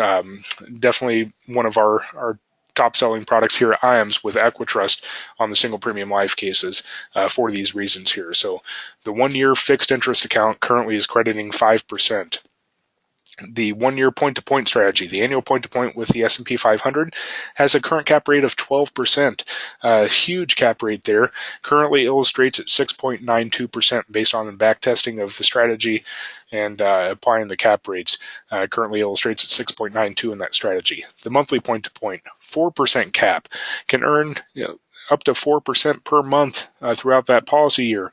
Definitely one of our top selling products here at IAMS with EquiTrust on the single premium life cases for these reasons here. So the 1-year fixed interest account currently is crediting 5%. The 1-year point-to-point strategy, the annual point-to-point with the S&P 500, has a current cap rate of 12%. A huge cap rate there. Currently illustrates at 6.92% based on the back testing of the strategy and applying the cap rates. Currently illustrates at 6.92 in that strategy. The monthly point-to-point, 4% cap, can earn up to 4% per month throughout that policy year.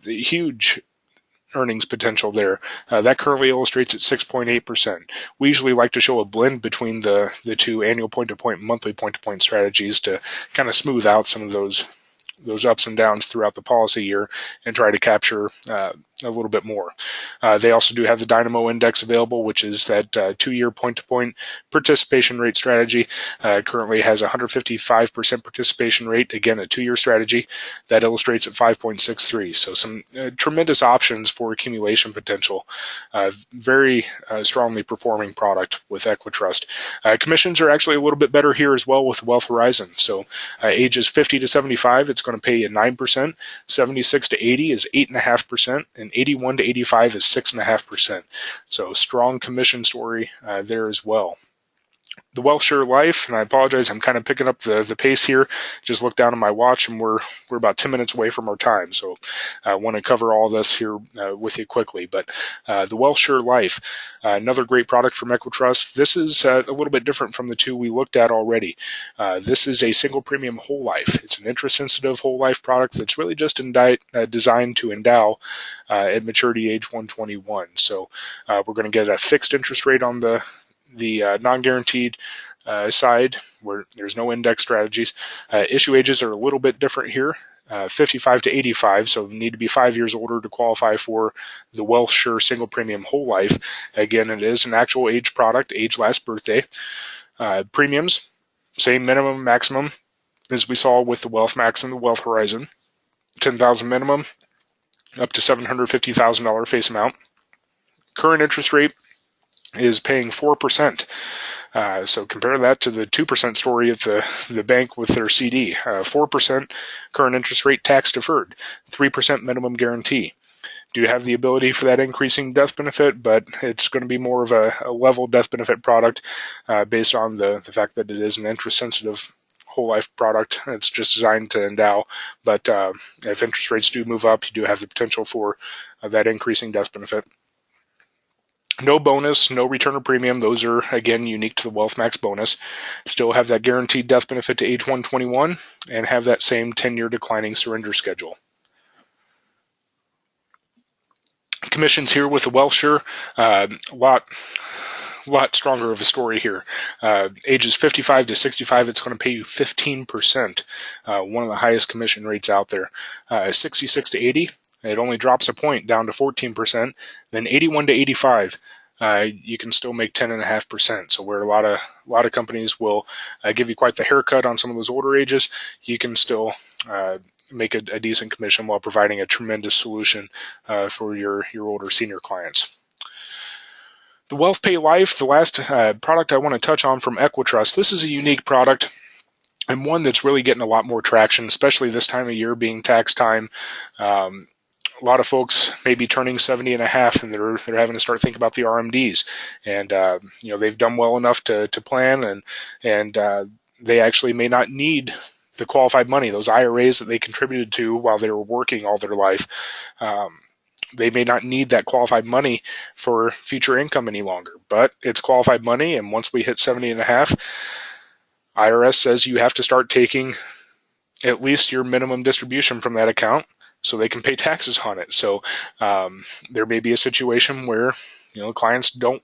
Huge earnings potential there. That currently illustrates at 6.8%. We usually like to show a blend between the two annual point-to-point and monthly point-to-point strategies to kind of smooth out some of those ups and downs throughout the policy year and try to capture a little bit more. They also do have the Dynamo Index available, which is that 2-year point-to-point participation rate strategy. Currently has 155% participation rate, again, a 2-year strategy that illustrates at 5.63. So some tremendous options for accumulation potential. Very strongly performing product with EquiTrust. Commissions are actually a little bit better here as well with Wealth Horizon. So ages 50 to 75, it's going to pay you 9%. 76 to 80 is 8.5%. And 81 to 85 is 6.5%. So strong commission story there as well. The WellSure Life, and I apologize, I'm kind of picking up the pace here. Just looked down at my watch, and we're about 10 minutes away from our time, so I want to cover all this here with you quickly. But the WellSure Life, another great product from EquiTrust. This is a little bit different from the two we looked at already. This is a single premium whole life. It's an interest-sensitive whole life product that's really just designed to endow at maturity age 121. So we're going to get a fixed interest rate on the non-guaranteed side, where there's no index strategies. Issue ages are a little bit different here. 55 to 85, so need to be 5 years older to qualify for the WellSure single premium whole life. Again, it is an actual age product, age last birthday. Premiums, same minimum, maximum as we saw with the Wealth Max and the Wealth Horizon. $10,000 minimum, up to $750,000 face amount. Current interest rate is paying 4%. So compare that to the 2% story at the bank with their CD. 4% current interest rate, tax deferred, 3% minimum guarantee. Do have the ability for that increasing death benefit, but it's going to be more of a level death benefit product based on the fact that it is an interest sensitive whole life product. It's just designed to endow, but if interest rates do move up, you do have the potential for that increasing death benefit. No bonus, no return of premium. Those are, again, unique to the Wealth Max bonus. Still have that guaranteed death benefit to age 121 and have that same 10-year declining surrender schedule. Commissions here with the WellSure, lot stronger of a story here. Ages 55 to 65, it's going to pay you 15%, one of the highest commission rates out there. 66 to 80, it only drops a point down to 14%. Then 81 to 85, you can still make 10.5%. So where a lot of companies will give you quite the haircut on some of those older ages, you can still make a decent commission while providing a tremendous solution for your older senior clients. The WealthPay Life, the last product I want to touch on from EquiTrust. This is a unique product and one that's really getting a lot more traction, especially this time of year being tax time. A lot of folks may be turning 70 and a half, and they're having to start thinking about the RMDs. And they've done well enough to plan, and they actually may not need the qualified money, those IRAs that they contributed to while they were working all their life. They may not need that qualified money for future income any longer, but it's qualified money, and once we hit 70 and a half, IRS says you have to start taking at least your minimum distribution from that account so they can pay taxes on it. So there may be a situation where clients don't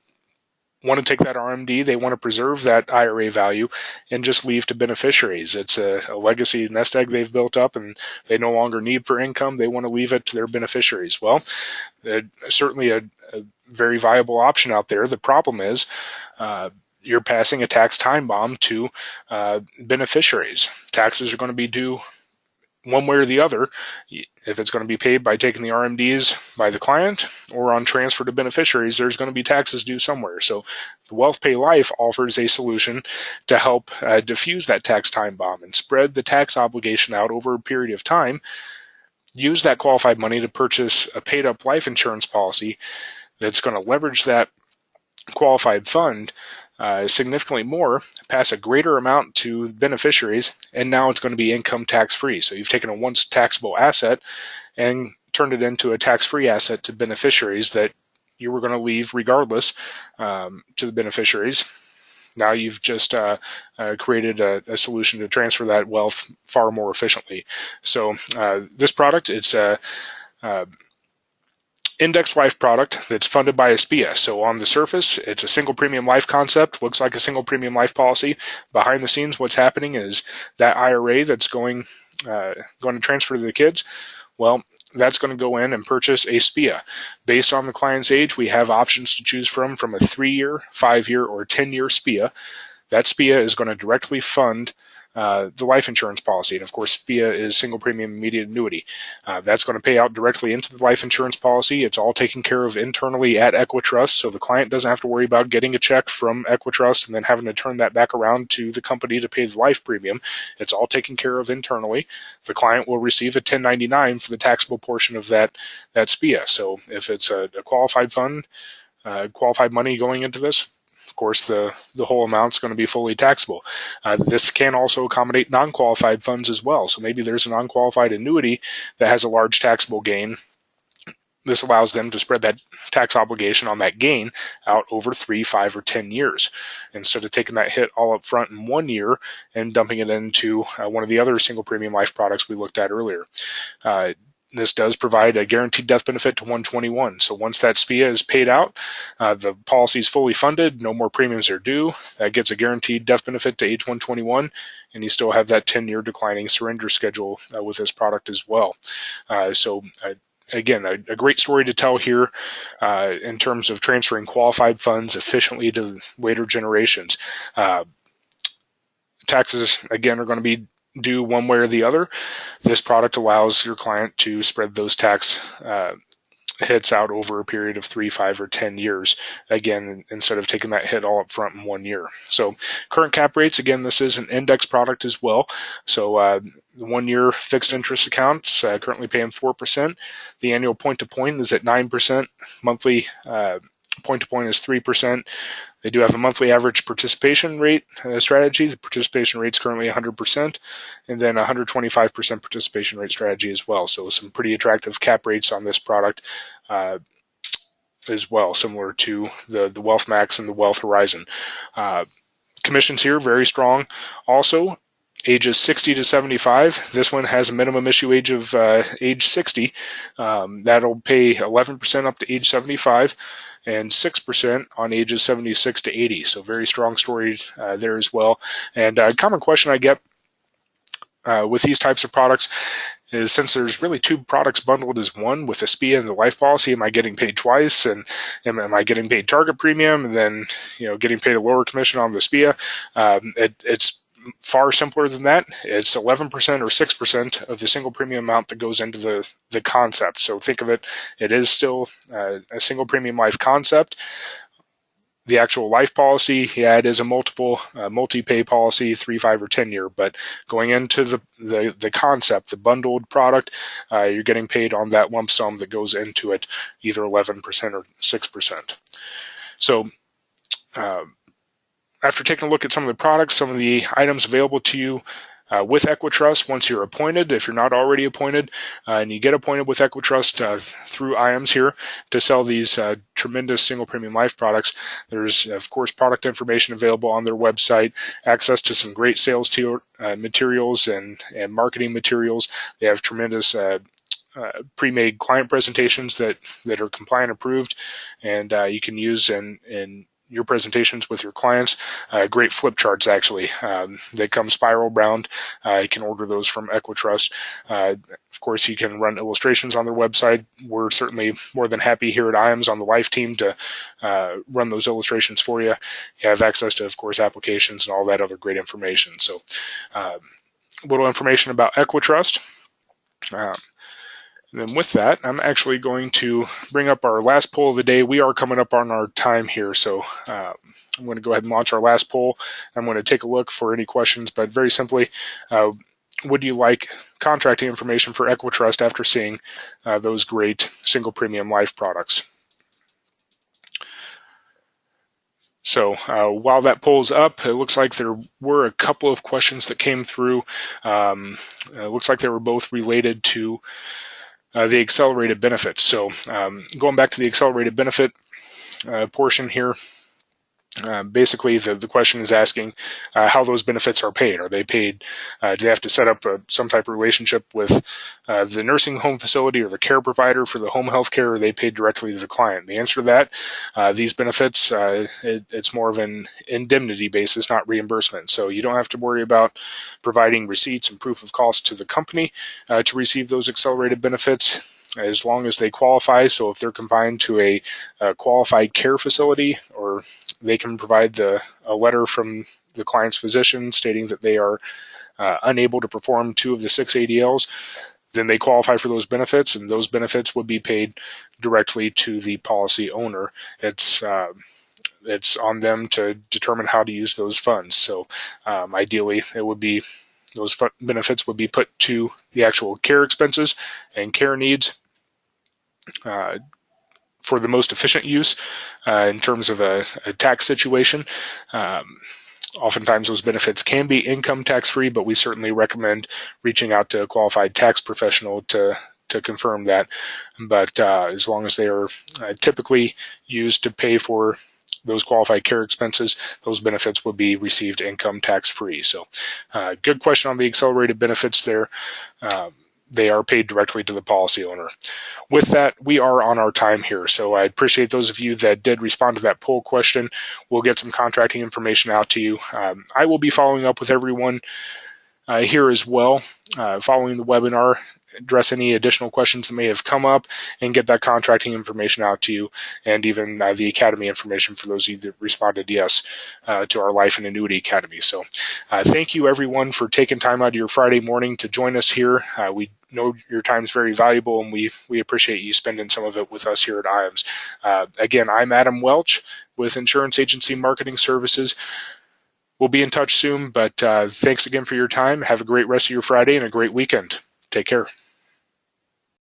want to take that RMD, they want to preserve that IRA value and just leave to beneficiaries. It's a legacy nest egg they've built up and they no longer need for income. They want to leave it to their beneficiaries. Well, certainly a very viable option out there. The problem is you're passing a tax time bomb to beneficiaries. Taxes are going to be due one way or the other, if it's going to be paid by taking the RMDs by the client or on transfer to beneficiaries, there's going to be taxes due somewhere. So the WealthPay Life offers a solution to help diffuse that tax time bomb and spread the tax obligation out over a period of time. Use that qualified money to purchase a paid-up life insurance policy that's going to leverage that qualified fund significantly more, pass a greater amount to beneficiaries, and now it's going to be income tax-free. So you've taken a once taxable asset and turned it into a tax-free asset to beneficiaries that you were going to leave regardless to the beneficiaries. Now you've just created a solution to transfer that wealth far more efficiently. So this product, it's a index life product that's funded by a SPIA. So on the surface, it's a single premium life concept, looks like a single premium life policy. Behind the scenes, what's happening is that IRA that's going to transfer to the kids, well, that's going to go in and purchase a SPIA. Based on the client's age, we have options to choose from a 3-year, 5-year, or 10-year SPIA. That SPIA is going to directly fund the life insurance policy. And of course, SPIA is single premium immediate annuity. That's going to pay out directly into the life insurance policy. It's all taken care of internally at EquiTrust, so the client doesn't have to worry about getting a check from EquiTrust and then having to turn that back around to the company to pay the life premium. It's all taken care of internally. The client will receive a 1099 for the taxable portion of that SPIA. So if it's a qualified fund, qualified money going into this, of course, the whole amount's going to be fully taxable. This can also accommodate non-qualified funds as well. So maybe there's a non-qualified annuity that has a large taxable gain. This allows them to spread that tax obligation on that gain out over 3, 5, or 10 years, instead of taking that hit all up front in 1 year and dumping it into one of the other single premium life products we looked at earlier. This does provide a guaranteed death benefit to 121. So once that SPIA is paid out, the policy is fully funded, no more premiums are due. That gets a guaranteed death benefit to age 121, and you still have that 10-year declining surrender schedule with this product as well. Again, a great story to tell here in terms of transferring qualified funds efficiently to later generations. Taxes, again, are going to be due one way or the other. This product allows your client to spread those tax hits out over a period of 3, 5, or 10 years, again, instead of taking that hit all up front in 1 year. So current cap rates, again, this is an index product as well. So the 1 year fixed interest accounts currently paying 4%. The annual point-to-point is at 9%. Monthly point-to-point is 3%. They do have a monthly average participation rate strategy. The participation rate is currently 100%, and then 125% participation rate strategy as well. So some pretty attractive cap rates on this product as well, similar to the Wealth Max and the Wealth Horizon. Commissions here, very strong. Also, ages 60 to 75. This one has a minimum issue age of age 60. That'll pay 11% up to age 75 and 6% on ages 76 to 80. So very strong story there as well. And a common question I get with these types of products is, since there's really two products bundled as one with the SPIA and the life policy, am I getting paid twice? And am I getting paid target premium and then getting paid a lower commission on the SPIA? It's far simpler than that. It's 11% or 6% of the single premium amount that goes into the concept. So think of it is still a single premium life concept. The actual life policy, it is a multi-pay policy, 3, 5, or 10 year. But going into the concept, the bundled product, you're getting paid on that lump sum that goes into it, either 11% or 6%. So after taking a look at some of the products, some of the items available to you with EquiTrust, once you're appointed, if you're not already appointed, and you get appointed with EquiTrust through IAMS here to sell these tremendous single premium life products, there's, of course, product information available on their website, access to some great sales materials and marketing materials. They have tremendous pre-made client presentations that are compliant approved, and you can use in your presentations with your clients. Great flip charts, actually. They come spiral bound. You can order those from EquiTrust. Of course, you can run illustrations on their website. We're certainly more than happy here at IAMS on the Life team to run those illustrations for you. You have access to, of course, applications and all that other great information. So a little information about EquiTrust. And then with that, I'm actually going to bring up our last poll of the day. We are coming up on our time here, so I'm going to go ahead and launch our last poll. I'm going to take a look for any questions, but very simply, would you like contracting information for EquiTrust after seeing those great single premium life products? So while that poll's up, it looks like there were a couple of questions that came through. It looks like they were both related to the accelerated benefits. So going back to the accelerated benefit portion here, basically the question is asking how those benefits are paid. Are they paid, do they have to set up some type of relationship with the nursing home facility or the care provider for the home health care, or are they paid directly to the client? The answer to that, these benefits, it's more of an indemnity basis, not reimbursement. So you don't have to worry about providing receipts and proof of cost to the company to receive those accelerated benefits, as long as they qualify. So if they're confined to a qualified care facility, or they can provide a letter from the client's physician stating that they are unable to perform 2 of the 6 ADLs, then they qualify for those benefits, and those benefits would be paid directly to the policy owner. It's on them to determine how to use those funds. So ideally, it would be those benefits would be put to the actual care expenses and care needs for the most efficient use in terms of a tax situation. Oftentimes those benefits can be income tax-free, but we certainly recommend reaching out to a qualified tax professional to confirm that. But as long as they are typically used to pay for those qualified care expenses, those benefits will be received income tax-free. So good question on the accelerated benefits there. They are paid directly to the policy owner. With that, we are on our time here, so I appreciate those of you that did respond to that poll question. We'll get some contracting information out to you. I will be following up with everyone here as well following the webinar, address any additional questions that may have come up, and get that contracting information out to you, and even the Academy information for those of you that responded yes to our Life and Annuity Academy. So thank you everyone for taking time out of your Friday morning to join us here. We know your time is very valuable, and we appreciate you spending some of it with us here at IAMS. Again, I'm Adam Welch with Insurance Agency Marketing Services. We'll be in touch soon, but thanks again for your time. Have a great rest of your Friday and a great weekend. Take care.